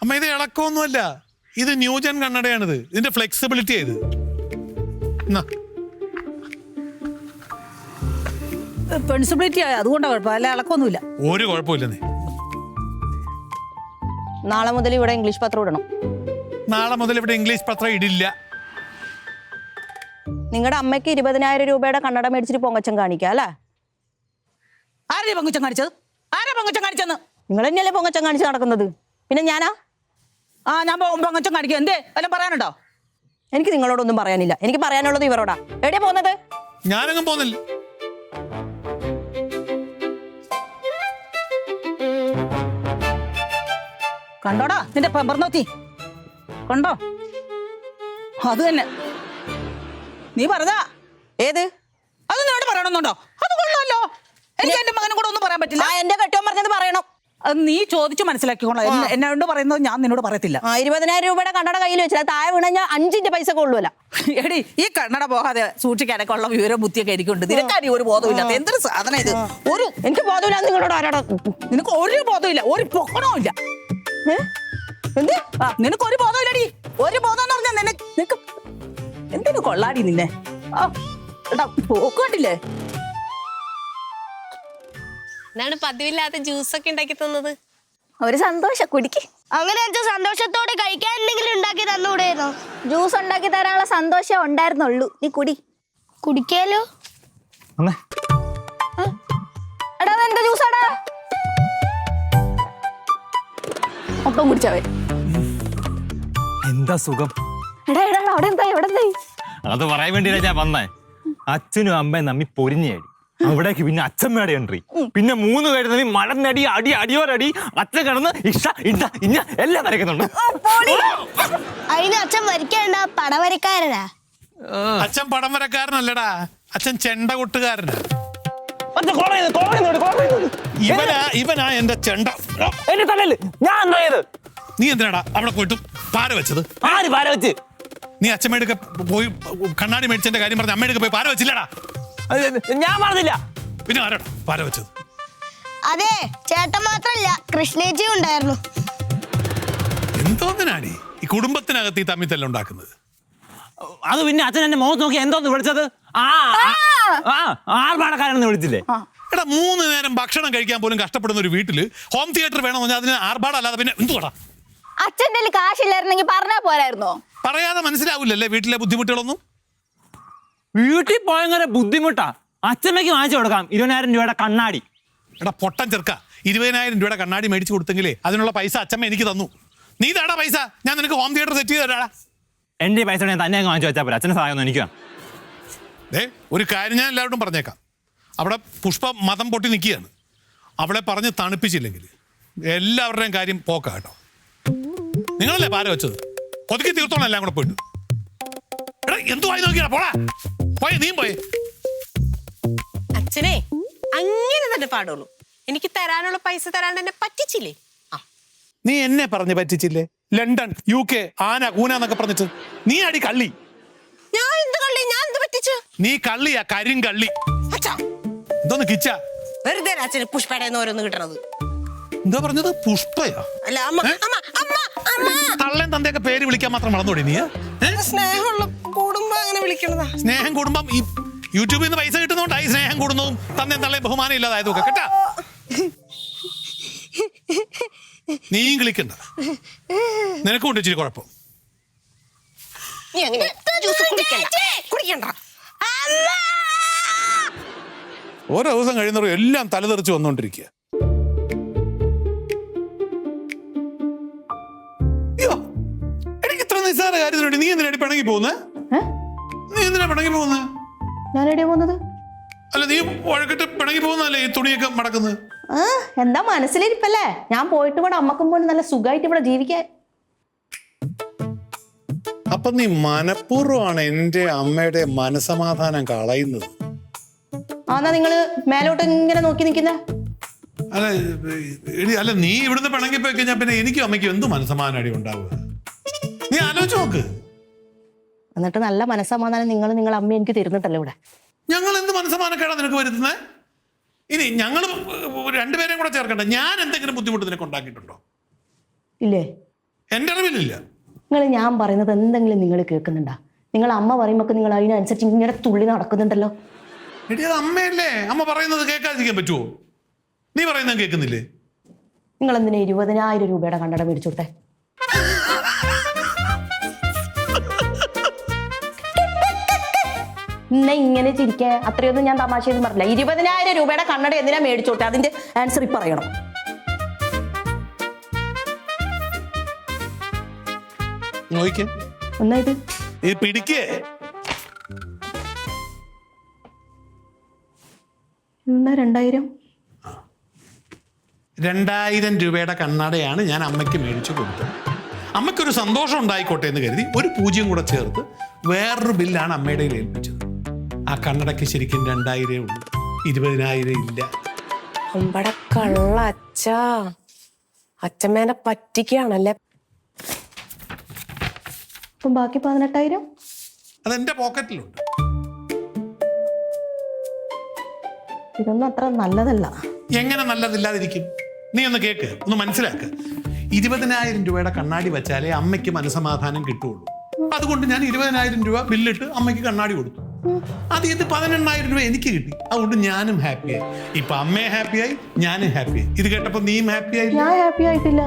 അമ്മ ഇത് ഇളക്കമൊന്നുമല്ല, ഇത് ന്യൂജൻ കണ്ണടയാണിത്. ഇതിന്റെ ഫ്ലെക്സിബിലിറ്റി ഇത്. ഫ്ലെക്സിബിലിറ്റി അതുകൊണ്ടാ കുഴപ്പം, അല്ല ഇളക്കൊന്നുമില്ല. ഒരു കുഴപ്പമില്ലെന്നേ. നാളെ മുതൽ ഇവിടെ ഇംഗ്ലീഷ് പത്രം ഇടണം. നാളെ മുതൽ ഇവിടെ ഇംഗ്ലീഷ് പത്രം ഇടില്ല. നിങ്ങളുടെ അമ്മയ്ക്ക് 20,000 രൂപയുടെ കണ്ണട മേടിച്ചിട്ട് പൊങ്ങച്ചം കാണിക്കാം അല്ലേ? ആരാ പൊങ്ങച്ചം കാണിച്ചത്? ആരാ പൊങ്ങച്ചം കാണിച്ചെന്ന്? നിങ്ങൾ തന്നെയല്ലേ പൊങ്ങച്ചം കാണിച്ച് നടക്കുന്നത്, പിന്നെ ഞാനാ? ഞാൻ പൊങ്ങച്ചം കാണിക്കും. എന്തേ വല്ലതും പറയാനുണ്ടോ? എനിക്ക് നിങ്ങളോടൊന്നും പറയാനില്ല. എനിക്ക് പറയാനുള്ളത് ഇവരോടാ. എവിടെയാ പോകുന്നത്? ഞാനങ്ങും പോകുന്നില്ല. കണ്ടോടാ നിന്റെ പെമ്പർന്നോത്തി, കണ്ടോ? അത് തന്നെ നീ പറഞ്ഞാ ഏത്? അത് നിന്നോട് പറയണമെന്നുണ്ടോ? അത് കൊള്ളാമല്ലോ. എനിക്ക് എന്റെ മകനും കൂടെ ഒന്നും പറയാൻ പറ്റില്ല. എന്റെ കെട്ടിയോൻ പറഞ്ഞത് പറയണം. അത് നീ ചോദിച്ചു മനസ്സിലാക്കിക്കോളാം. എന്നോട് പറയുന്നത് ഞാൻ നിന്നോട് പറയത്തില്ല. 20,000 രൂപയുടെ കണ്ണട കയ്യിൽ വെച്ചാൽ താഴെ വീണ ഞാൻ 5 പൈസ കൊള്ളൂല. എടി ഈ കണ്ണട പോകാതെ സൂക്ഷിക്കാനൊക്കെ ഉള്ള വിവരം ബുദ്ധിയൊക്കെ എനിക്കുണ്ട്. നിനക്കാരി ഒരു ബോധമില്ലാത്ത എന്തൊരു സാധനം ഇത്. എനിക്ക് ബോധമില്ല. നിങ്ങളോട് ആരാടാ? നിനക്ക് ഒരു ബോധമില്ല, ഒരു പൊക്കണവും ഇല്ല. നിനക്ക് ഒരു ബോധമില്ലടി. ഒരു ബോധം എന്ന് പറഞ്ഞാൽ നിനക്ക് എന്തിനു കൊള്ളാടി നിന്നെ. പോക്കണ്ടില്ലേ? എന്താണ് പതിവില്ലാത്ത ജ്യൂസൊക്കെ ഉണ്ടാക്കി തന്നത്? ഒരു സന്തോഷം, കുടിക്ക്. അങ്ങനെ സന്തോഷത്തോടെ കഴിക്കാൻ എന്തെങ്കിലും ഉണ്ടാക്കി തന്നുകൂടെയോ? ജ്യൂസ് ഉണ്ടാക്കി തരാനുള്ള സന്തോഷം ഉണ്ടായിരുന്നുള്ളൂ. നീ കുടി. കുടിക്കാലോ. എടാ എന്താ ജ്യൂസാടാ? ഒപ്പം കുടിച്ചവൻ. എന്താ സുഖം? എടാ എടാ അവിടെ എന്താ? എവിടെ എന്തായി? അത് പറയാൻ വേണ്ടിയില്ല ഞാൻ വന്നേ. അച്ഛനും അമ്മയും നമ്മി പൊരിഞ്ഞടി. അവിടേക്ക് പിന്നെ അച്ഛമ്മയുടെ എൻട്രി. പിന്നെ 3 പേര് തമ്മിൽ മടന്നടി, അടി അടിയോരടി. അച്ഛൻ കിടന്ന് ഇഷ്ട ഇന്ന ഇന്ന എല്ലാം വരയ്ക്കുന്നുണ്ട്. അതിന് അച്ഛൻ വരയ്ക്കേണ്ട പടം വരക്കാരനാ. അച്ഛൻ പടം വരക്കാരനല്ലടാ, അച്ഛൻ ചെണ്ട കൊട്ടുകാരനാ. ഇവനാ എന്റെ ചെണ്ട. എന്റെ തലയില് ഞാൻ എന്താ ചെയ്ത്? നീ എന്തിനാടാ അവിടെ പോയിട്ട് പാര വെച്ചത്? ആര് പാര വെച്ച്? നീ അച്ഛമ്മയുടെ പോയി കണ്ണാടി മേടിച്ചതിന്റെ കാര്യം പറഞ്ഞ അമ്മയുടെ പോയി പാര വെച്ചില്ലടാ. ഞാൻ പറഞ്ഞില്ല. പിന്നെ ആരാടാ പാര വെച്ചത്? അതെ, ചേട്ടൻ മാത്രല്ല കൃഷ്ണേച്ചി ഉണ്ടായിരുന്നു. എന്തോന്നിനാടി ഈ കുടുംബത്തിനകത്ത് ഈ തമ്മിത്തല്ല ഉണ്ടാക്കുന്നത്? അത് പിന്നെ അച്ഛൻ എന്റെ മുഖത്ത് നോക്കി എന്തോന്ന് വിളിച്ചത്? ആർഭാടക്കാരെന്ന് വിളിച്ചില്ലേ? എടാ 3 നേരം ഭക്ഷണം കഴിക്കാൻ പോലും കഷ്ടപ്പെടുന്ന ഒരു വീട്ടില് ഹോം തിയേറ്റർ വേണമെന്ന് പറഞ്ഞാൽ അതിന് ആർഭാടല്ലാതെ പിന്നെ എന്തുവാടാ? അച്ഛൻ്റെ കാശില്ലായിരുന്നെങ്കിൽ പറഞ്ഞാ പോരായിരുന്നോ? പറയാതെ മനസ്സിലാവില്ലല്ലേ വീട്ടിലെ ബുദ്ധിമുട്ടുകളൊന്നും? വീട്ടിൽ പോയങ്ങനെ ബുദ്ധിമുട്ടാ. അച്ഛമ്മയ്ക്ക് വാങ്ങിച്ചു കൊടുക്കാം 20,000 രൂപയുടെ കണ്ണാടി. എടാ പൊട്ടൻ ചെറുക്ക, 20,000 രൂപയുടെ കണ്ണാടി മേടിച്ചു കൊടുത്തെങ്കിലേ അതിനുള്ള പൈസ അച്ഛമ്മ എനിക്ക് തന്നു. നീ തേടാ പൈസ, ഞാൻ നിനക്ക് ഹോം തിയേറ്റർ സെറ്റ് ചെയ്ത് തരാടാ. എന്റെ പൈസ ഞാൻ തന്നെ വാങ്ങിച്ചു വെച്ചാൽ പോലെ. അച്ഛൻ്റെ സഹായം ഒന്നും എനിക്ക് വേണം. ഒരു കാര്യം ഞാൻ എല്ലാവരോടും പറഞ്ഞേക്കാം. അവിടെ പുഷ്പ മതം പൊട്ടി നിൽക്കുകയാണ്. അവളെ പറഞ്ഞ് തണുപ്പിച്ചില്ലെങ്കിൽ എല്ലാവരുടെയും കാര്യം പോക്കാ കേട്ടോ. നിങ്ങളല്ലേ പാര വെച്ചത്? ഒതുക്കി തീർത്തോണം എല്ലാം കൂടെ പോയിട്ട്. എടാ എന്തുവായി നോക്കിയാ പോടാ, പോയേ നീ പോയേ. അച്ഛനെ അങ്ങനെ തന്നെ പാടുള്ളൂ. എനിക്ക് തരാനുള്ള പൈസ തരാണ്ട് എന്നെ പറ്റിച്ചില്ലേ? നീ എന്നെ പറഞ്ഞ് പറ്റിച്ചില്ലേ? ലണ്ടൻ, UK, ആന കൂന എന്നൊക്കെ പറഞ്ഞിട്ട് നീ അടി കള്ളി. ഞാൻ എന്ത് കള്ളി? ഞാൻ എന്ത് പറ്റിച്ചു? നീ കള്ളിയാ, കരിങ്കള്ളി. അച്ഛാ എന്തോന്ന് കിച്ച വെറുതെ അച്ഛന് പുഷ്പടേന്ന് ഓരോന്ന് കിട്ടണത്. എന്താ പറഞ്ഞത്? പുഷ്പയാ? അല്ല അമ്മ അമ്മ അമ്മ അമ്മ തള്ളേൻ തന്തയൊക്കെ പേര് വിളിക്കാൻ മാത്രം വളർന്നോടി നീ? സ്നേഹമുള്ള കൂടുമ്പോ അങ്ങനെ വിളിക്കണതാ. സ്നേഹം കൂടുമ്പം ഈ യൂട്യൂബിൽ നിന്ന് പൈസ കിട്ടുന്നോണ്ടായി സ്നേഹം കൂടുന്നതും തന്നേം തള്ളേം ബഹുമാനം ഇല്ലാതായതും ഒക്കെ കേട്ടാ. നീയും കളിക്കണ്ട, നിനക്കും ഉണ്ട് ഇച്ചിരി കുഴപ്പം. നീ അങ്ങനെ ജ്യൂസ് കുടിക്കണ്ട. ഓരോ ദിവസം കഴിയുന്നവരും എല്ലാം തലതെറിച്ച് വന്നോണ്ടിരിക്കുക. എനിക്ക് ഇത്ര നിസ്സാര കാര്യത്തിനുണ്ട് നീ എന്തിനാടി പിണങ്ങി പോകുന്നത്? നീ എന്തിനാ പിണങ്ങി പോകുന്നത്? ഞാൻ എവിടെയാ പോകുന്നത്? അല്ല നീ വഴക്കിട്ട് പിണങ്ങി പോകുന്നതല്ലേ ഈ തുണിയൊക്കെ മടക്കുന്നത്? എന്താ മനസ്സിലിരിപ്പല്ലേ? ഞാൻ പോയിട്ട് ഇവിടെ അമ്മക്കും പോലും നല്ല സുഖമായിട്ട് ഇവിടെ ജീവിക്കാൻ. അപ്പൊ നീ മനഃപൂർവ്വമാണ് എന്റെ അമ്മയുടെ മനസമാധാനം കളയുന്നത്. എന്നാ നിങ്ങള് മേലോട്ട് ഇങ്ങനെ നോക്കി നിൽക്കുന്ന? അല്ല നീ ഇവിടുന്ന് പിണങ്ങി പോയി കഴിഞ്ഞാൽ പിന്നെ എനിക്കും അമ്മയ്ക്കും എന്ത് മനസമാധാനം അടി ഉണ്ടാവുക? നീ ആലോചിച്ച് നോക്ക്. എന്നിട്ട് നല്ല മനസ്സമാധാനം നിങ്ങളെ അമ്മ എനിക്ക് തരുന്നിട്ടല്ലോ ഇവിടെ. ഞങ്ങൾ എന്ത് മനസ്സമാധാനക്കേടാ നിനക്ക് വരുത്തുന്നത്? ഇനി ഞങ്ങൾ 2 പേരെയും കൂടെ ചേർക്കണ്ട. ഞാൻ എന്തെങ്കിലും ബുദ്ധിമുട്ട് നിനക്ക് ഉണ്ടാക്കിയിട്ടുണ്ടോ? ഇല്ലേ? എൻ്റെ അറിവിലില്ല. നിങ്ങൾ ഞാൻ പറയുന്നത് എന്തെങ്കിലും നിങ്ങൾ കേൾക്കുന്നുണ്ടോ? നിങ്ങൾ അമ്മ പറയുമ്പോൾ നിങ്ങൾ അതിനനുസരിച്ച് ഇങ്ങനെ തുള്ളി നടക്കുന്നുണ്ടല്ലോ. എടി അത് അമ്മയല്ലേ, അമ്മ പറയുന്നത് കേൾക്കാതിരിക്കാൻ പറ്റുമോ? നീ പറയുന്നത് കേൾക്കുന്നില്ലേ? നിങ്ങൾ എന്തിനാ 20,000 രൂപയുടെ കണ്ണട മേടിച്ചു കൊടുത്തേ? ഇന്ന ഇങ്ങനെ ചിരിക്കേ, അത്രയൊന്നും ഞാൻ തമാശയൊന്നും പറഞ്ഞില്ല. 20,000 രൂപയുടെ കണ്ണട എന്തിനാ മേടിച്ചു കൊടുത്തേ? അതിന്റെ ആൻസർ ഇപ്പൊ പറയണം. നോക്കിക്കേ, എന്നാ ഇത് ഇത് പിടിക്കേ. എന്നാ 2000. 2000 രൂപയുടെ കണ്ണടയാണ് ഞാൻ അമ്മയ്ക്ക് മേടിച്ചു കൊടുത്തത്. അമ്മയ്ക്കൊരു സന്തോഷം ഉണ്ടായിക്കോട്ടെ എന്ന് കരുതി ഒരു 0 കൂടെ ചേർത്ത് വേറൊരു ബില്ലാണ് അമ്മയുടെ കയ്യിൽ ഏൽപ്പിച്ചത്. ആ കണ്ണടയ്ക്ക് ശരിക്കും 2000 ഉള്ളൂ, 20,000 ഇല്ല. അമ്പടെ കള്ള അച്ഛാ, അച്ഛമ്മേനെ പറ്റിക്കുകയാണല്ലേ. അപ്പം ബാക്കി 18,000 അതെന്റെ പോക്കറ്റിലുണ്ട്. ഇതൊന്നും അത്ര നല്ലതല്ല. എങ്ങനെ നല്ലതില്ലാതിരിക്കും? നീ ഒന്ന് കേക്ക്, ഒന്ന് മനസ്സിലാക്ക്. 20,000 രൂപയുടെ കണ്ണാടി വെച്ചാലേ അമ്മയ്ക്ക് മനസമാധാനം കിട്ടുള്ളൂ. അതുകൊണ്ട് ഞാൻ 20,000 രൂപ ബില്ലിട്ട് അമ്മയ്ക്ക് കണ്ണാടി കൊടുത്തു. അത് ഇത് 18,000 രൂപ എനിക്ക് കിട്ടി. അതുകൊണ്ട് ഞാനും ഹാപ്പിയായി. ഇപ്പൊ അമ്മയെ ഹാപ്പിയായി, ഞാനും ഹാപ്പിയായി. ഇത് കേട്ടപ്പോ നീയും ഹാപ്പിയായി? ഞാൻ ഹാപ്പി ആയിട്ടില്ല.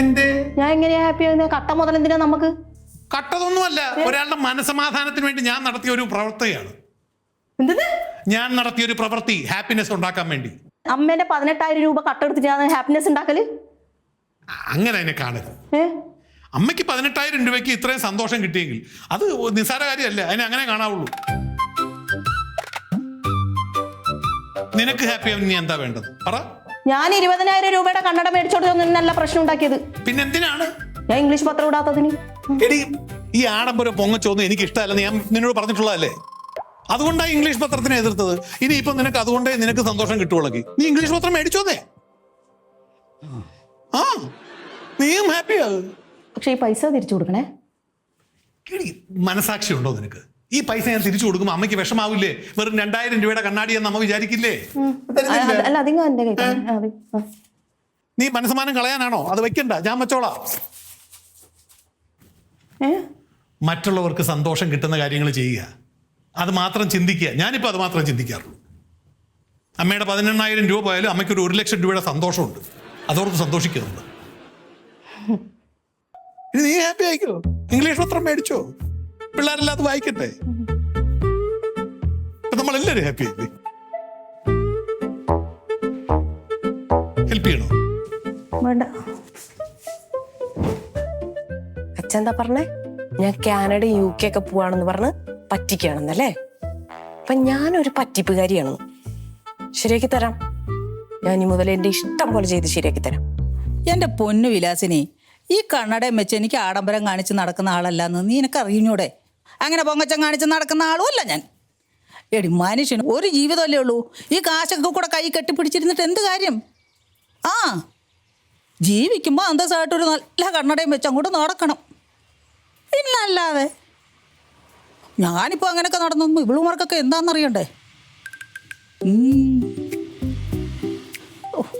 എന്തേ? ഞാൻ എങ്ങനെയാ ഹാപ്പി ആവുന്നത്? കട്ട മുതൽ എന്തിനാ നമുക്ക്? കട്ടതൊന്നുമല്ല, ഒരാളുടെ മനസമാധാനത്തിന് വേണ്ടി ഞാൻ നടത്തിയ ഒരു പ്രവൃത്തിയാണ്. എന്തെന്ന്? ഞാൻ നടത്തിയ ഒരു പ്രവൃത്തി, ഹാപ്പിനെസ് ഉണ്ടാക്കാൻ വേണ്ടി. അമ്മേന്റെ 18,000 രൂപ കട്ടെടുത്തിട്ട് ഞാൻ ഹാപ്പിനെസ് ഉണ്ടാക്കല്? അങ്ങനെ അതിനെ കാണരുത്. അമ്മയ്ക്ക് 18,000 രൂപയ്ക്ക് ഇത്രയും സന്തോഷം കിട്ടിയെങ്കിൽ അത് നിസ്സാര കാര്യമല്ല. അതിനെ അങ്ങനെ കാണാവുള്ളൂ. നിനക്ക് ഹാപ്പി ആവാൻ നീ എന്താ വേണ്ടത് പറ? ഞാൻ 20,000 രൂപയുടെ കണ്ണട മേടിച്ചോടൊന്നും പ്രശ്നം ഉണ്ടാക്കിയത്. പിന്നെ എന്തിനാണ് ഞാൻ ഇംഗ്ലീഷ് പത്രം ഇടാത്തതിന്. എടി, ഈ ആഡംബരം പൊങ്ങച്ചൊന്നും എനിക്ക് ഇഷ്ടമല്ലെന്ന് ഞാൻ നിന്നോട് പറഞ്ഞിട്ടുള്ളതല്ലേ. അതുകൊണ്ടാണ് ഇംഗ്ലീഷ് പത്രത്തിനെ എതിർത്തത്. ഇനി ഇപ്പൊ നിനക്ക് അതുകൊണ്ടേ നിനക്ക് സന്തോഷം കിട്ടുവുള്ളെങ്കിൽ നീ ഇംഗ്ലീഷ് പത്രം മേടിച്ചോന്നേ. ആ, നീയും ഹാപ്പിയാകും. പക്ഷെ ഈ പൈസ തിരിച്ചു കൊടുക്കണേ. മനസാക്ഷി ഉണ്ടോ നിനക്ക്? ഈ പൈസ ഞാൻ തിരിച്ചു കൊടുക്കുമ്പോൾ അമ്മയ്ക്ക് വിഷമാവില്ലേ? വെറും 2000 രൂപയുടെ കണ്ണാടി എന്ന് അമ്മ വിചാരിക്കില്ലേ? അല്ല, അധികം എന്റെ കൈ തന്നെ. നീ മനസ്സമാനം കളയാനാണോ? അത് വെക്കണ്ട, ഞാൻ വെച്ചോളാം. മറ്റുള്ളവർക്ക് സന്തോഷം കിട്ടുന്ന കാര്യങ്ങൾ ചെയ്യുക, അത് മാത്രം ചിന്തിക്കുക. ഞാനിപ്പോൾ അത് മാത്രം ചിന്തിക്കാറുള്ളൂ. അമ്മയുടെ 18,000 രൂപ പോയാലും അമ്മയ്ക്കൊരു 1,00,000 രൂപയുടെ സന്തോഷമുണ്ട്. അതോർത്ത് സന്തോഷിക്കുന്നുണ്ട്. ഇനി നീ ഹാപ്പി ആയിക്കോ. ഇംഗ്ലീഷ് പത്രം മേടിച്ചോ, പിള്ളേരെല്ലാം അത് വായിക്കട്ടെ. നമ്മളെല്ലാവരും ഹാപ്പി ആയില്ലേ? ഹെൽപ്പ് ചെയ്യണോ? വേണ്ട. അച്ഛൻ എന്താ പറഞ്ഞേ? ഞാൻ കാനഡ UK ഒക്കെ പോവാണെന്ന് പറഞ്ഞ് പറ്റിക്കുകയാണെന്നല്ലേ? അപ്പൊ ഞാനൊരു പറ്റിപ്പുകാരിയാണ്. ശരിയാക്കി തരാം. ഞാൻ ഇനി മുതൽ എന്റെ ഇഷ്ടം പോലെ ചെയ്ത് ശരിയാക്കി തരാം. എൻ്റെ പൊന്നു വിലാസിനി, ഈ കണ്ണടയും വെച്ച് എനിക്ക് ആഡംബരം കാണിച്ച് നടക്കുന്ന ആളല്ലാന്ന് നീ എനിക്ക് അറിഞ്ഞൂടെ? അങ്ങനെ പൊങ്ങച്ചം കാണിച്ച് നടക്കുന്ന ആളുമല്ല ഞാൻ. എടി, മനുഷ്യന് ഒരു ജീവിതമല്ലേ ഉള്ളൂ. ഈ കാശൊക്കെ കൂടെ കൈ കെട്ടിപ്പിടിച്ചിരുന്നിട്ട് എന്ത് കാര്യം? ആ, ജീവിക്കുമ്പോൾ അന്തസ്സായിട്ടൊരു നല്ല കണ്ണടയും വെച്ച് അങ്ങോട്ട് നടക്കണം. ഇല്ലല്ലാതെ ഞാനിപ്പോൾ അങ്ങനെയൊക്കെ നടന്നു ഇവളുമാർക്കൊക്കെ എന്താണെന്നറിയണ്ടേ?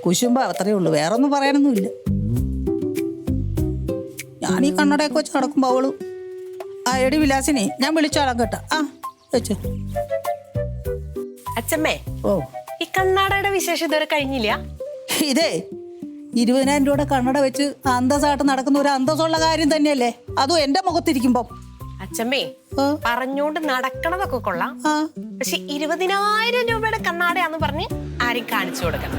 കുശുമ്പ അത്രയേ ഉള്ളൂ, വേറെ ഒന്നും പറയാനൊന്നുമില്ല. ഞാൻ ഈ കണ്ണടയൊക്കെ വെച്ച് നടക്കുമ്പോൾ അവള് ആ എടി വിലാസിനി, ഞാൻ വിളിച്ചോളാം കേട്ടോ. ആ വെച്ചു. അച്ഛമ്മേ, ഓ, ഈ കണ്ണാടയുടെ വിശേഷം ഇതുവരെ കഴിഞ്ഞില്ല. ഇതേ 20,000 രൂപയുടെ കണ്ണട വെച്ച് അന്തസ്സായിട്ട് നടക്കുന്ന ഒരു അന്തസ്സുള്ള കാര്യം തന്നെയല്ലേ, അതും എന്റെ മുഖത്തിരിക്കുമ്പം. അച്ഛമ്മേ, പറഞ്ഞോണ്ട് നടക്കണതൊക്കെ കൊള്ളാം. പക്ഷെ 20,000 രൂപയുടെ കണ്ണാടയാന്ന് പറഞ്ഞ് ആരും കാണിച്ചു കൊടുക്കണ്ട.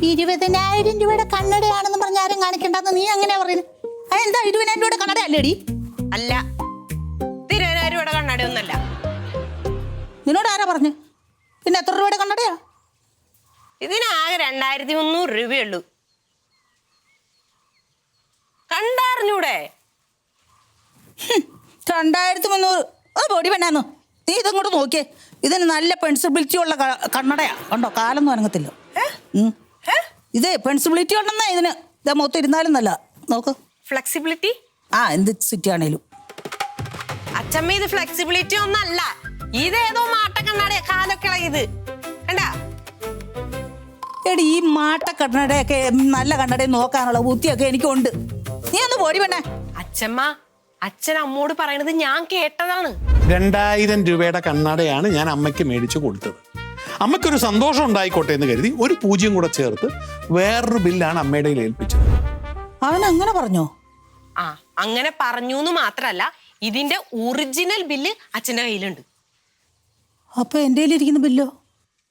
20,000 രൂപയുടെ കണ്ണടയാണെന്ന് പറഞ്ഞ് ആരും കാണിക്കണ്ടെന്ന് നീ എങ്ങനെയാ പറയുന്നത്? അതെന്താ 20,000 രൂപയുടെ കണ്ണട അല്ലേടി? അല്ല, 20,000 രൂപയുടെ കണ്ണാടയൊന്നല്ല. നിന്നോട് ആരാ പറഞ്ഞു? പിന്നെ എത്ര രൂപയുടെ കണ്ണടയാ? ഇതിനാകെ 2,300 രൂപയുള്ളൂ. കണ്ടറിഞ്ഞൂടെ? 2,300 ബോഡി വേണ്ടാന്നു. നീ ഇതങ്ങോട്ട് നോക്കിയേ. ഇതിന് നല്ല പെൻസിബിലിറ്റി ഉള്ള കണ്ണടയാ. കണ്ടോ, കാലൊന്നും അനങ്ങത്തില്ല. ഇതേ പെൻസിബിലിറ്റി ഉണ്ടെന്നാ ഇതിന്. ഇതാ മൊത്തം ഇരുന്നാലും നല്ല നോക്ക്. ഫ്ലെക്സിബിലിറ്റി? ആ, എന്ത് സിറ്റി ആണേലും. അച്ഛമ്മ, ഇത് ഫ്ലെക്സിബിലിറ്റി ഒന്നല്ല. ഇതേതോ മാട്ട കണ്ണാടയാ, കാലൊക്കെ ഇളകിയത്. കണ്ടാ? എടി, ഈ മാട്ട കണ്ണടയൊക്കെ നല്ല കണ്ണടയും നോക്കാനുള്ള ബുദ്ധിയൊക്കെ എനിക്കുണ്ട്. നീ ഒന്ന് പോടി പെണ്ണേ. അച്ഛമ്മ, അച്ഛൻ അമ്മോട് പറയണത് ഞാൻ കേട്ടതാണ്. 2000 രൂപയുടെ കണ്ണടയാണ് ഞാൻ അമ്മയ്ക്ക് മേടിച്ചു കൊടുത്തത്. അമ്മയ്ക്കൊരു സന്തോഷം ഉണ്ടായിക്കോട്ടെ എന്ന് കരുതി ഒരു 0 കൂടെ ചേർത്ത് വേറൊരു ബില്ലാണ് അമ്മയുടെ കയ്യിൽ ഏൽപ്പിച്ചത്. അവൻ അങ്ങനെ പറഞ്ഞോ? ആ, അങ്ങനെ പറഞ്ഞു എന്ന് മാത്രല്ല, ഇതിന്റെ ഒറിജിനൽ ബില്ല് അച്ഛന്റെ കയ്യിലുണ്ട്. അപ്പൊ എന്റെ കയ്യിലിരിക്കുന്ന ബില്ലോ?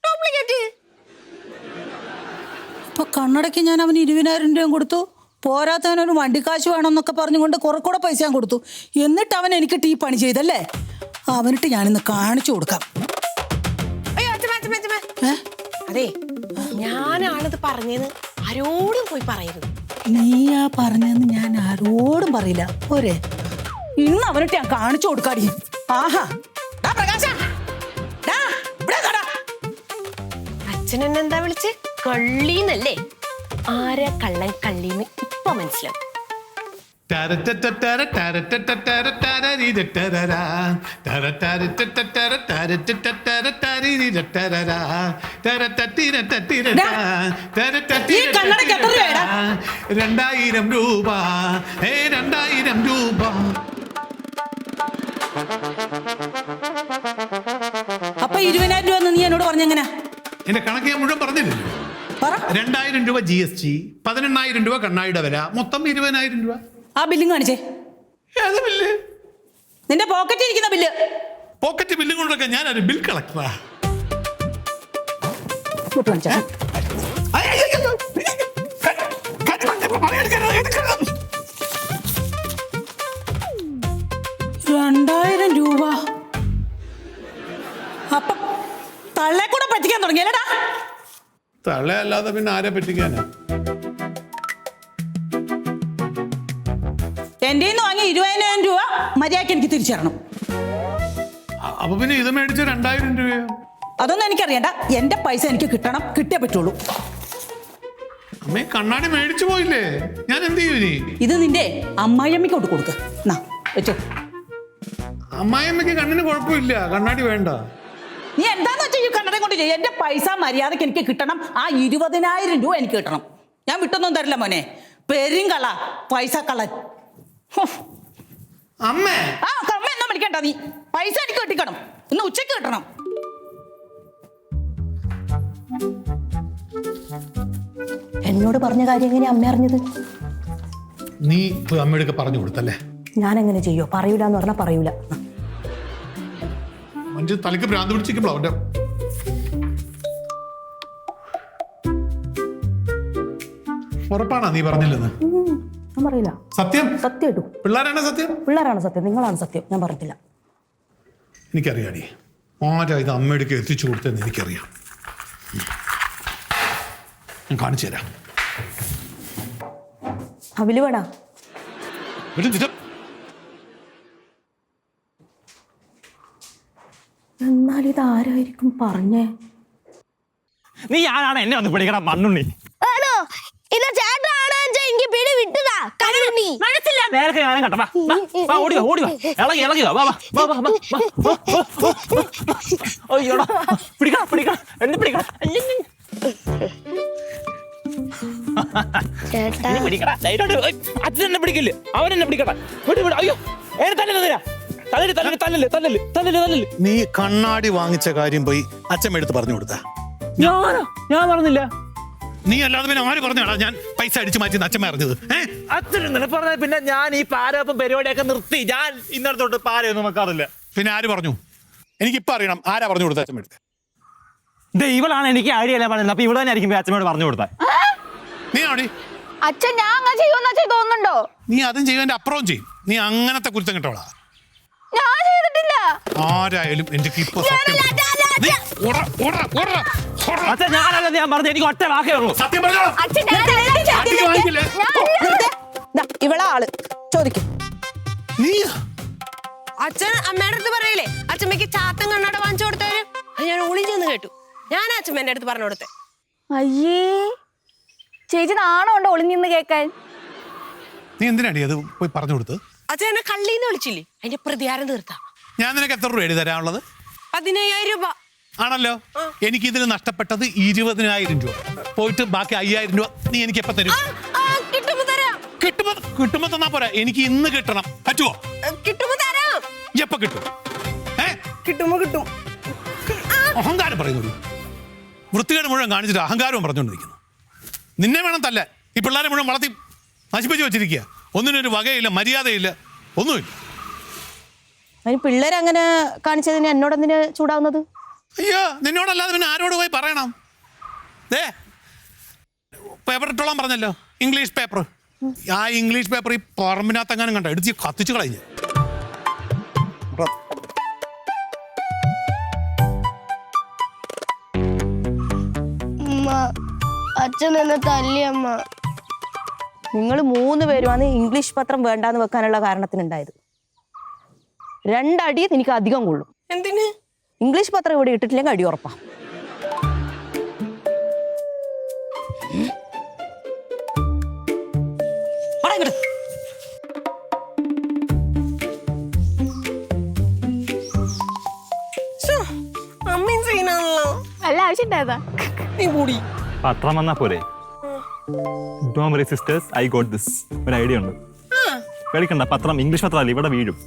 ഡ്യൂപ്ലിക്കേറ്റ്. അപ്പൊ കണ്ണടയ്ക്ക് ഞാൻ അവന് 20,000 രൂപയും കൊടുത്തു, പോരാത്തവനൊരു വണ്ടിക്കാശ് വേണമെന്നൊക്കെ പറഞ്ഞുകൊണ്ട് കുറെ കൂടെ പൈസ ഞാൻ കൊടുത്തു. എന്നിട്ട് അവൻ എനിക്ക് ടീ പണി ചെയ്തല്ലേ? അവനിട്ട് ഞാനിന്ന് കാണിച്ചു കൊടുക്കാം. അയ്യോ അച്ഛമ്മ, അച്ഛമ്മ, അച്ഛമ്മ. അതെ, ഞാനാണിത് പറഞ്ഞത്, ആരോടും പോയി പറയരുത്. നീയാ പറഞ്ഞെന്ന് ഞാൻ ആരോടും പറയില്ല. പോരെ, ഇന്ന് അവനിട്ട് ഞാൻ കാണിച്ചു കൊടുക്കാടി. ആഹാ, ഡാ പ്രകാശ, ഡാ, ഇവിടെ വാടാ. അച്ഛൻ എന്നെന്താ വിളിച്ച്? കള്ളീന്നല്ലേ? ആരാ കള്ളൻ കള്ളീന്ന് ഇപ്പൊ മനസ്സിലാവും. ഈ കണ്ണടയ്ക്ക് എത്ര രൂപയാടാ? 2000 രൂപ. 2000 രൂപ. അപ്പൊ 20,000 രൂപ നീ എന്നോട് പറഞ്ഞെങ്ങനെ? എന്റെ കണക്ക് ഞാൻ മുഴുവൻ പറഞ്ഞില്ലല്ലോ. 2000 രൂപ GST, 18,000 രൂപ കണ്ണാടിയുടെ വില, മൊത്തം 20,000 രൂപ. ആ ബില്ലും കാണിച്ചേ. ഏത് ബില്ല്? നിന്റെ പോക്കറ്റിൽ ഇരിക്കുന്ന ബില്ല്. പോക്കറ്റ് ബില്ലും കൊണ്ടൊക്കെ ഞാനൊരു ബിൽ കളക്ടറാ. ഇങ്ങോട്ട് കാണിച്ചാ. 2000 രൂപ. അപ്പൊ തള്ളെ കൂടെ പറ്റിക്കാൻ തുടങ്ങിയല്ലേടാ? തള്ളയല്ലാതെ പിന്നെ ആരെ പറ്റിക്കാനാ? എന്റെ വാങ്ങി 20,000 രൂപ മര്യാദയ്ക്ക് എനിക്ക് തിരിച്ചു തരണം. അപ്പൊ പിന്നെ ഇത് മേടിച്ച 2000 രൂപയോ? അതൊന്നും എനിക്കറിയണ്ട. എന്റെ പൈസ എനിക്ക് കിട്ടണം, കിട്ടിയേ പറ്റുള്ളൂ. അമ്മേ, കണ്ണാടി മേടിച്ചു പോയില്ലേ, ഞാൻ എന്ത് ചെയ്യും ഇനി? ഇത് നിന്റെ അമ്മായിയമ്മയ്ക്ക് കൊണ്ട് കൊടുക്ക. എന്നാ വെച്ചോ. അമ്മായിയമ്മയ്ക്ക് കണ്ണിന് കുഴപ്പമില്ല, കണ്ണാടി വേണ്ട. നീ എന്താന്ന് വെച്ചാൽ ഈ കണ്ണട കൊണ്ട് ചെയ്യും. എന്റെ പൈസ മര്യാദക്ക് എനിക്ക് കിട്ടണം. ആ 20,000 രൂപ എനിക്ക് കിട്ടണം. ഞാൻ വിട്ടൊന്നും തരില്ല മോനെ. പെരുങ്കള പൈസ കള്ളൻ. അമ്മേ, ആ കമ്മ എന്നാ വിളിക്കണ്ട. നീ പൈസ എനിക്ക് കിട്ടിക്കണം. ഇന്ന് ഉച്ചക്ക് കിട്ടണം. എന്നോട് പറഞ്ഞ കാര്യം എങ്ങനെയാ അമ്മ അറിഞ്ഞത്? നീ അമ്മയോടൊക്കെ പറഞ്ഞു കൊടുത്തല്ലേ? ഞാൻ എങ്ങനെ ചെയ്യോ? പറയൂല എന്ന് പറഞ്ഞാൽ പറയൂല. മനുഷ്യ തലക്ക് ഭ്രാന്ത് പിടിച്ചിരിക്കുമ്പോ അവന്റെ ഉറപ്പാണോ നീ പറഞ്ഞില്ലെന്ന്? ഞാൻ പറയില്ല. സത്യം? സത്യമായിട്ടു. പിള്ളേരാണ് സത്യം? പിള്ളേരാണ് സത്യം, നിങ്ങളാണ് സത്യം. ഞാൻ പറഞ്ഞിട്ടില്ല. എനിക്കറിയാടി, ആരാ ഇത് അമ്മയോടൊക്കെ എത്തിച്ചു കൊടുത്തതെന്ന് എനിക്കറിയാം. ഞാൻ കാണിച്ചു തരാം. അവല് വേണ? എന്നാൽ ഇത് ആരായിരിക്കും പറഞ്ഞേ? നീ ആരാണ് എന്നെ വന്ന് പിടിക്കണം മണ്ണുണ്ണി? ആണോ? ഇത് ചേട്ടനാണ് എനിക്ക് പിടി വിട്ടതാ കണ്ണുണ്ണി. മനസ്സില്ല, നേരത്തെ ഞാനും കട്ട. ഓടിവാ ഓടിവാ, ഇളകി ഇളകി വാ വാ വാ വാ വാ. അയ്യോടാ, പിടിക്കണം പിടിക്കണം, എന്നെ പിടിക്കണം. ചേട്ടാ പിടിക്കടാ, അച്ഛൻ എന്നെ പിടിക്കില്ല, അവൻ എന്നെ പിടിക്കട്ടെ. അയ്യോ, എന്നെ തല്ലുന്നില്ല. തല്ലല് തല്ലല് തല്ലല് തല്ലല് തല്ലല് തല്ലല്. നീ കണ്ണാടി വാങ്ങിച്ച കാര്യം പോയി അച്ഛൻ എടുത്ത് പറഞ്ഞു കൊടുത്ത? ഞാൻ പറഞ്ഞില്ല. നീ അല്ലാതെ പിന്നെ ആര് പറഞ്ഞാടാ ഞാൻ പൈസ അടിച്ചു മാറ്റി അച്ഛൻ അറിഞ്ഞത്? അച്ഛൻ പറഞ്ഞ പിന്നെ ഞാൻ ഈ പാരപ്പം പരിപാടിയൊക്കെ നിർത്തി. ഞാൻ ഇന്നടത്തോട്ട് പാരയൊന്നും വെക്കാറില്ല. പിന്നെ ആര് പറഞ്ഞു? എനിക്കിപ്പോ അറിയണം ആരാ പറഞ്ഞു കൊടുത്ത അച്ഛൻ എടുത്ത്? ഇവളാണ് എനിക്ക് ഐഡിയ എല്ലാം പറഞ്ഞത്. അപ്പൊ ഇവിടെ തന്നെ ആയിരിക്കും അച്ഛനോട് പറഞ്ഞു കൊടുത്താൽ. നീ ആടി അച്ഛൻ ഞാൻ അങ്ങനെ ചെയ്യുമെന്ന് അച്ഛൻ തോന്നുന്നുണ്ടോ? നീ അതും ചെയ്യുന്നതിന്റെ അപ്പുറവും ചെയ്യും. നീ അങ്ങനത്തെ കുരുത്തം കിട്ടോളാ. ഞാൻ ചെയ്തിട്ടില്ല. ആരായാലും എന്റെ ഇപ്പൊ സത്യം അച്ഛൻ ഞാനല്ല ഞാൻ പറഞ്ഞത്. എനിക്ക് ഒറ്റ വാക്കേ ഉള്ളൂ. സത്യം പറഞ്ഞോ? അച്ഛൻ ഞാൻ വാങ്ങിക്കില്ലേ? ഇവിടെ ആള് ചോദിക്കും. നീ അച്ഛൻ അമ്മയുടെ അടുത്ത് പറയില്ലേ അച്ഛമ്മക്ക് ചാത്തൻ കണ്ണട വാങ്ങിച്ചു കൊടുത്തവര്? അത് ഞാൻ ഓളി ചെന്ന് കേട്ടു. ഞാൻ അച്ഛമ്മേന്റെ അടുത്ത് പറഞ്ഞു കൊടുത്തേ. അയ്യേ, ചേച്ചി നാണോ ഉണ്ടോ ഒളിഞ്ഞിന്ന് കേക്കാൻ? നീ എന്തിനാടി അത് പോയി പറഞ്ഞു കൊടുത്ത്? അച്ഛൻ എന്നെ കള്ളീന്ന് വിളിച്ചില്ലേ, അതിന്റെ പ്രതികാരം തീർത്താ. ഞാൻ നിനക്ക് എത്ര രൂപ എഴുതി തരാനുള്ളത്? 15,000 രൂപ ആണല്ലോ. എനിക്ക് ഇതിന് നഷ്ടപ്പെട്ടത് 20,000 രൂപ. പോയിട്ട് ബാക്കി 5,000 രൂപ നീ എനിക്ക് എപ്പോ തരും? കിട്ടുമ്പോ തരാം. കിട്ടുമ്പോ തന്നാ പോരാ, എനിക്ക് ഇന്ന് കിട്ടണം. പറ്റുമോ? കിട്ടുമ്പോ തരാം. എപ്പോ കിട്ടും? കിട്ടുമ്പോ കിട്ടും. അഹങ്കാരം പറയുന്നു. വൃത്തികേട് മുഴുവൻ കാണിച്ചിട്ട് അഹങ്കാരവും പറഞ്ഞുകൊണ്ടിരിക്കുന്നു. നിന്നെ വേണം തല്ല. ഈ പിള്ളേരെ മുഴുവൻ വളർത്തി നശിപ്പിച്ച് വെച്ചിരിക്കുക. ഒന്നിനൊരു വകയില്ല, മര്യാദയില്ല, ഒന്നുമില്ല. അതിന് പിള്ളേരങ്ങനെ കാണിച്ചതിന് എന്നോടെന്തിന് ചൂടാവുന്നത്? അയ്യോ, നിന്നോടല്ലാതെ പിന്നെ ആരോട് പോയി പറയണം? പേപ്പർ ഇട്ടോളാൻ പറഞ്ഞല്ലോ, ഇംഗ്ലീഷ് പേപ്പർ. ആ ഇംഗ്ലീഷ് പേപ്പർ ഈ പറമ്പിനകത്തെങ്ങാനും കണ്ട എടുത്ത് കത്തിച്ചു കളഞ്ഞു. അച്ഛൻ എന്നെ തല്ലിയമ്മ. നിങ്ങൾ 3 പേരുമാണ് ഇംഗ്ലീഷ് പത്രം വേണ്ടാന്ന് വെക്കാനുള്ള കാരണത്തിനുണ്ടായത്. 2 അടി എനിക്ക് അധികം കൊള്ളും. എന്തിന്? ഇംഗ്ലീഷ് പത്രം ഇവിടെ ഇട്ടിട്ടില്ലെങ്കിൽ അടി ഉറപ്പാ. അമ്മയും സീനാണല്ലോ. അല്ല ആവശ്യം ഉണ്ടായതാ. നീ കൂടി. പത്രം വന്നാ പോരെ? Don't worry sisters, I got this. ഒരു ഐഡിയ ഉണ്ട്. പേടിക്കണ്ട, പത്രം ഇംഗ്ലീഷ് പത്രമല്ല, ഇവിടെ വീഴും.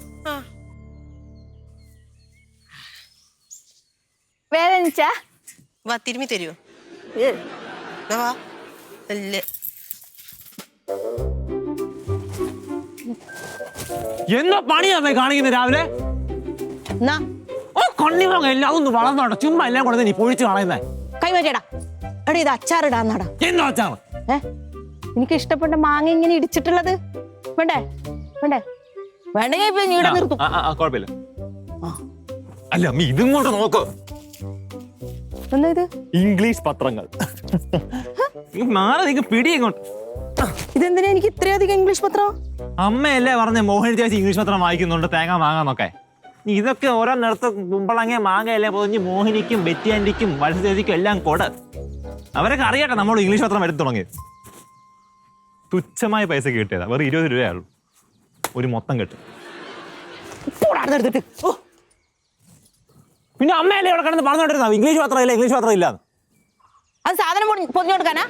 വേദനിച്ചാ? വാ, തിരുമ്മി തരുമോ? വാ. അല്ലേ എന്തോ പണിയാ കാണിക്കുന്നത് രാവിലെ? എന്നാ കണ്ണിമ എല്ലാം ഒന്ന് വളർന്നോട്ടെ, ചുമ്മാ എല്ലാം കൂടെ നീ പൊഴിച്ച് കളയുന്നേ. കൈമാറ്റിയടാ. എടാ ഇത് അച്ചാറിടാന്നാടാ. എന്തോ അച്ചാറ്? എനിക്ക് ഇഷ്ടപ്പെട്ട മാങ്ങ ഇങ്ങനെ ഇടിച്ചിട്ടുള്ളത് വേണ്ടേ? വേണ്ടേ? വേണ്ടെങ്കിൽ ഇപ്പൊ നീടെ നിർത്തും. കുഴപ്പമില്ല. അല്ല അമ്മ ഇതും കൊണ്ട് നോക്ക്. എന്താ ഇത്? ഇംഗ്ലീഷ് പത്രങ്ങൾ. മാറി നിങ്ങക്ക് പിടിയങ്ങോട്ട്. ഇതെന്തിനാ എനിക്ക് ഇത്രയധികം ഇംഗ്ലീഷ് പത്രം? അമ്മയല്ലേ പറഞ്ഞ മോഹിനി ചേച്ചി ഇംഗ്ലീഷ് പത്രം വായിക്കുന്നുണ്ട്, തേങ്ങ മാങ്ങാന്നൊക്കെ. ഇതൊക്കെ ഓരോ നേരത്ത് കുമ്പളങ്ങ മാങ്ങയല്ലേ പൊതിഞ്ഞ് മോഹിനിക്കും ബെറ്റി ആന്റിക്കും വത്സചേച്ചിക്കും എല്ലാം കൊട്. അവരൊക്കെ അറിയട്ടെ നമ്മൾ ഇംഗ്ലീഷ് പത്രം എടുത്തു തുടങ്ങി. തുച്ഛമായ പൈസ കിട്ടിയതാ, വെറും 20 രൂപയുള്ളൂ. ഒരു മൊത്തം കിട്ടും. പിന്നെ അമ്മയല്ലേ ഇവിടെ കിടന്ന് പറഞ്ഞോണ്ടിരുന്ന ഇംഗ്ലീഷ് പത്രം ഇല്ല, ഇംഗ്ലീഷ് പത്രം ഇല്ലാന്ന്. അത് സാധനം പൊതിഞ്ഞു കൊടുക്കാനാ?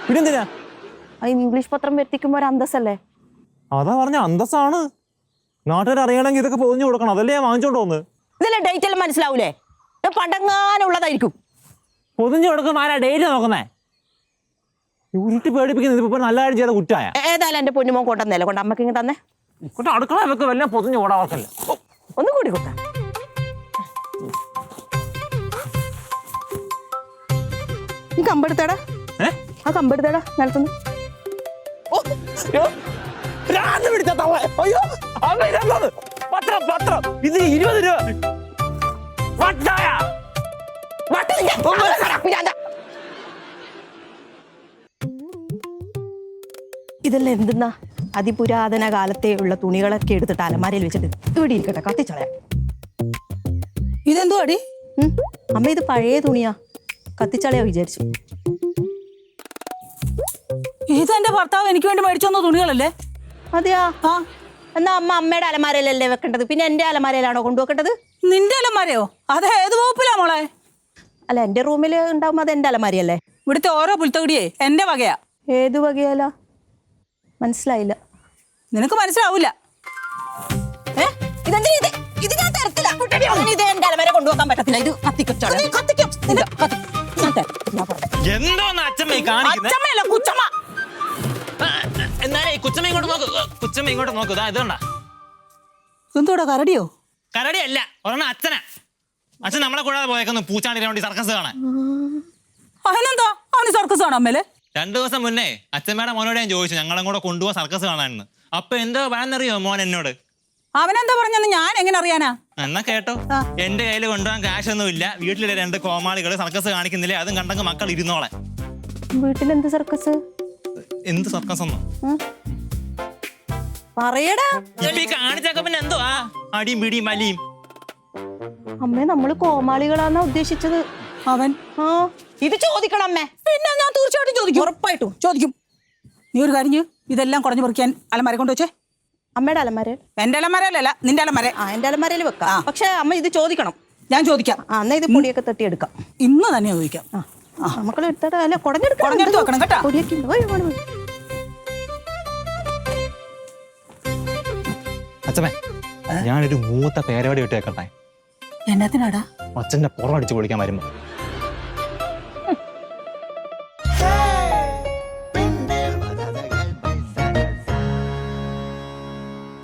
പിന്നെന്തിനാ? ഇംഗ്ലീഷ് പത്രം വരുത്തിക്കുമ്പോ ഒരു അന്തസ്സല്ലേ? അതാ പറഞ്ഞ അന്തസ്സാണ്. നാട്ടുകാർ അറിയണമെങ്കിൽ ഇതൊക്കെ പൊതിഞ്ഞു കൊടുക്കണം, അതല്ലേ ഞാൻ വാങ്ങിച്ചോണ്ട് പോകുന്നത്. ഇതെല്ലാം ഡേറ്റ് എല്ലാം മനസ്സിലാവൂലേ? പണ്ടങ്ങാനുള്ളതായിരിക്കും. പൊതിഞ്ഞു കൊടുക്കുമ്പോൾ ആരാ ഡേറ്റ് നോക്കുന്നേ? ഉരുട്ടി പേടിപ്പിക്കുന്നത് ഇപ്പൊ നല്ല കാര്യം ചെയ്ത കുറ്റായ. ഏതായാലും എന്റെ പൊന്നുമോൻ കൊണ്ടുവന്നല്ലേ, കൊണ്ട് അമ്മക്ക് ഇങ്ങനെ തന്നെ. അടുക്കള വെക്ക് വല്ല പൊതിഞ്ഞു ഓടാവർക്കല്ല. ഒന്നും കൂടി കൊടുക്കാം. ഈ കമ്പെടുത്തേടാ. ആ കമ്പെടുത്തേടാ നിലത്തുനിന്ന്. പത്രം പത്രം ഇത് 20 രൂപ. ഇതെല്ലാം എന്തെന്നാ? അതിപുരാതന കാലത്തെ ഉള്ള തുണികളൊക്കെ എടുത്തിട്ട് അലമാരയിൽ വെച്ചിട്ട് ഇവിടെ ഇരിക്കട്ടെ, കത്തിച്ചളയാ. ഇതെന്തോ അടി? അമ്മ ഇത് പഴയ തുണിയാ, കത്തിച്ചളയാ വിചാരിച്ചു. ഇതെന്റെ ഭർത്താവ് എനിക്ക് വേണ്ടി മേടിച്ചു തന്ന തുണികളല്ലേ? അതെയാ? എന്നാ അമ്മ അമ്മയുടെ അലമാരയിലല്ലേ വെക്കേണ്ടത്, പിന്നെ എന്റെ അലമാരയിലാണോ കൊണ്ടുവെക്കേണ്ടത്? നിന്റെ അലമാരയോ? അത് ഏത് വകുപ്പിലാ മോളെ? അല്ല, എന്റെ റൂമിൽ ഉണ്ടാവുമ്പോ അത് എന്റെ അലമാരയല്ലേ? ഇവിടുത്തെ ഓരോ പുൽത്തകിടിയേ എന്റെ വകയാ. ഏത് വകയല്ല? മനസ്സിലായില്ല. നിനക്ക് മനസ്സിലാവൂല. ഇത് ഞാൻ തരത്തില്ല. ഇത് എന്റെ അലമാര കൊണ്ടുവെക്കാൻ പറ്റത്തില്ല. ഇത് എന്തോന്ന് അച്ഛമ്മ കാണിക്കുന്നത്? അച്ചമ്മയല്ല, കുച്ചമ്മ. എന്നാലേ കുച്ചമ്മ ഇങ്ങോട്ട് നോക്ക്, കുച്ചമ്മ ഇങ്ങോട്ട് നോക്ക്. ഇതുകൊണ്ടാ എന്തോടാ കരടിയോ? കരടിയല്ല, ഒരെണ്ണം അച്ഛനാ. അച്ഛൻ നമ്മളെ കൂടാതെ പോയേക്കുന്നു പൂച്ചാണ്ടിന് വേണ്ടി സർക്കസ് കാണാൻ. അതിനെന്താ അവന് സർക്കസ് കാണാൻ മേലെ? 2 ദിവസം മുന്നേ അച്ഛമ്മയുടെ മോനോട് ഞാൻ ചോദിച്ചു ഞങ്ങളും കൂടെ കൊണ്ടുപോകാൻ സർക്കസ് കാണാനെന്ന്. അപ്പൊ എന്തോ വേണമെന്നറിയോ മോൻ എന്നോട്? അവനെന്താ പറഞ്ഞെന്ന് ഞാൻ എങ്ങനെ അറിയാനാ? എന്നാ കേട്ടോ, എന്റെ കയ്യിൽ കൊണ്ടുപോകാൻ കാശ് ഒന്നും ഇല്ല, വീട്ടിലെ 2 കോമാളികൾ സർക്കസ് കാണിക്കുന്നില്ലേ, അതും കണ്ടെങ്കിൽ മക്കൾ ഇരുന്നോളെ. വീട്ടിലെന്ത് സർക്കസ്? എന്ത് സർക്കസ് ഒന്നും പറയടാ. ഇപ്പൊ ഈ കാണിച്ചൊക്കെ പിന്നെ എന്തോ അടിയും പിടിയും വലിയും. അമ്മേ, നമ്മള് കോമാളികളാന്നാ ഉദ്ദേശിച്ചത്. അവൻ ഇത് ചോദിക്കണം അമ്മേ. പിന്നെ ഞാൻ തീർച്ചയായിട്ടും ചോദിക്കും, ഉറപ്പായിട്ടും ചോദിക്കും. നീ ഒരു കാര്യം, ഇതെല്ലാം കുറഞ്ഞു പറിക്കാൻ അലമാര കൊണ്ട് വെച്ചേ. അമ്മയുടെ അലമാര? എന്റെ അലമാരല്ല, നിന്റെ അലമാര. എന്റെ അലമാരയിൽ വെക്കാം. പക്ഷെ അമ്മ ഇത് ചോദിക്കണം. ഞാൻ ചോദിക്കാം. എന്നാ ഇത് പൊടിയൊക്കെ തട്ടിയെടുക്കാം. ഇന്ന് തന്നെ ചോദിക്കാം. മക്കളെ എടുത്താ അല്ല, കുടഞ്ഞെടുത്ത് വെക്കണം കേട്ടോ. പൊടിയൊക്കെ അച്ഛമ്മേ ഞാനൊരു മൂത്ത പേരവാടി ഇട്ടേക്കട്ടെ എന്നത്തിനാടാ? അച്ഛന്റെ പുറം അടിച്ച് പൊളിക്കാൻ വരുമ്പോ